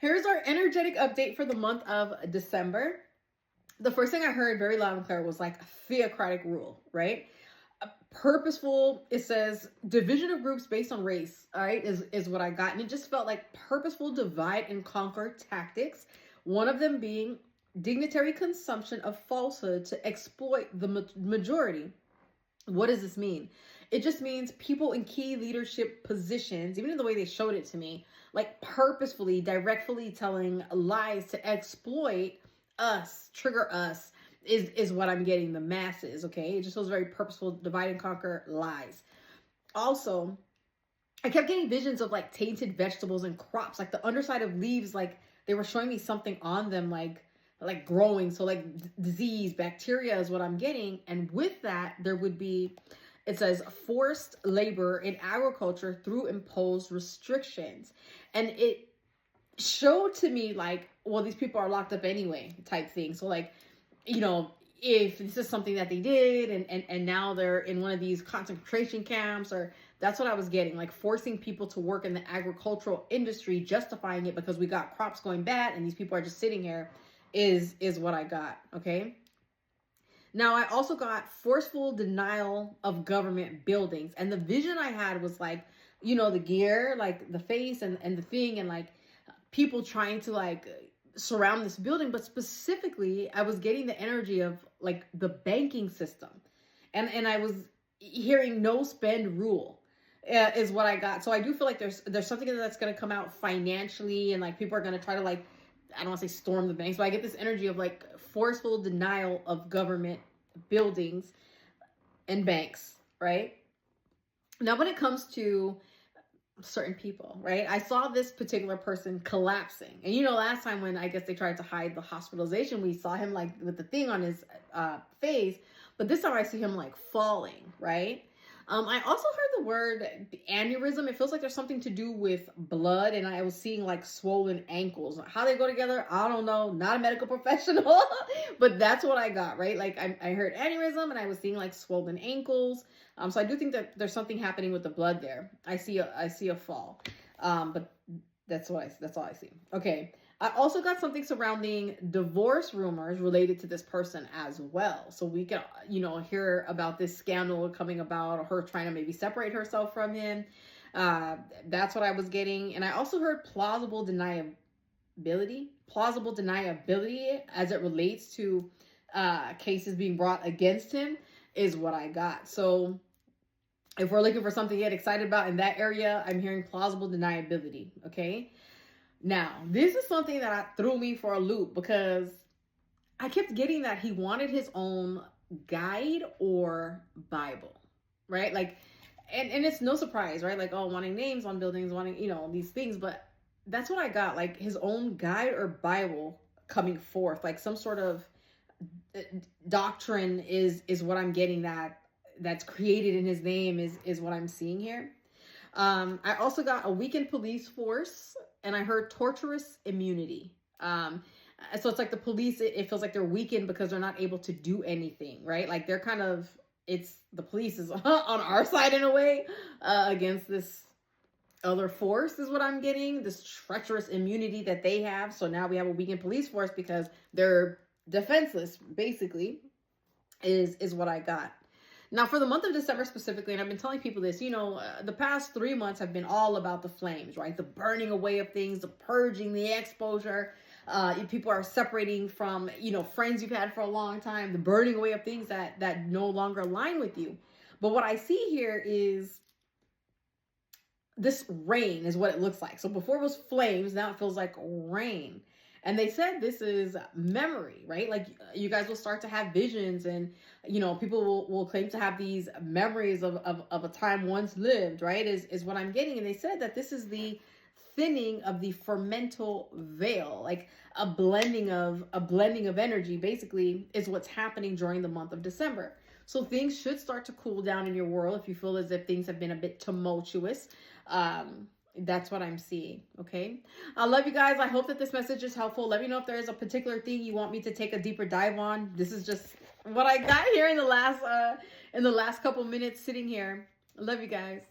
Here's our energetic update for the month of December. The first thing I heard very loud and clear was like theocratic rule, right? Purposeful, it says division of groups based on race, all right, is what I got. And it just felt like purposeful divide and conquer tactics. One of them being dignitary consumption of falsehood to exploit the majority. What does this mean? It just means people in key leadership positions, even in the way they showed it to me, like purposefully, directly telling lies to exploit us, trigger us, is what I'm getting, the masses, okay? It just feels very purposeful, divide and conquer lies. Also, I kept getting visions of like tainted vegetables and crops, like the underside of leaves, like they were showing me something on them, like growing. So like disease, bacteria is what I'm getting. And with that, there would be, it says forced labor in agriculture through imposed restrictions. And it showed to me like, well, these people are locked up anyway, type thing. So like, if this is something that they did and now they're in one of these concentration camps, or that's what I was getting, like forcing people to work in the agricultural industry, justifying it because we got crops going bad and these people are just sitting here is what I got, okay? Now, I also got forceful denial of government buildings. And the vision I had was like, the gear, like the face and the thing, and like people trying to like surround this building. But specifically, I was getting the energy of like the banking system. And I was hearing no spend rule is what I got. So I do feel like there's something that's going to come out financially, and like people are going to try to like, I don't want to say storm the banks, but I get this energy of like forceful denial of government buildings and banks, right? Now, when it comes to certain people, right? I saw this particular person collapsing. And last time when I guess they tried to hide the hospitalization, we saw him like with the thing on his face. But this time I see him like falling, right? I also heard the word aneurysm. It feels like there's something to do with blood, and I was seeing like swollen ankles. How they go together, I don't know. Not a medical professional, but that's what I got, right? Like I heard aneurysm, and I was seeing like swollen ankles. So I do think that there's something happening with the blood there. I see a fall, but that's all I see. Okay. I also got something surrounding divorce rumors related to this person as well. So we can, hear about this scandal coming about, or her trying to maybe separate herself from him. That's what I was getting. And I also heard plausible deniability as it relates to cases being brought against him is what I got. So if we're looking for something to get excited about in that area, I'm hearing plausible deniability, okay? Now, this is something that threw me for a loop because I kept getting that he wanted his own guide or Bible, right? Like, and it's no surprise, right? Like, wanting names on buildings, wanting, these things, but that's what I got, like his own guide or Bible coming forth, like some sort of doctrine is what I'm getting that's created in his name is what I'm seeing here. I also got a weakened police force, and I heard torturous immunity. So it's like the police, it feels like they're weakened because they're not able to do anything, right? Like they're kind of, the police is on our side in a way, against this other force is what I'm getting, this treacherous immunity that they have. So now we have a weakened police force because they're defenseless, basically, is what I got. Now, for the month of December specifically, and I've been telling people this, the past 3 months have been all about the flames, right? The burning away of things, the purging, the exposure. People are separating from, friends you've had for a long time, the burning away of things that no longer align with you. But what I see here is this rain is what it looks like. So before it was flames, now it feels like rain. And they said this is memory, right? Like you guys will start to have visions, and, people will claim to have these memories of a time once lived, right? Is what I'm getting. And they said that this is the thinning of the fermental veil, like a blending of energy, basically, is what's happening during the month of December. So things should start to cool down in your world if you feel as if things have been a bit tumultuous. That's what I'm seeing. Okay. I love you guys. I hope that this message is helpful. Let me know if there is a particular thing you want me to take a deeper dive on. This is just what I got here in the last couple minutes sitting here. I love you guys.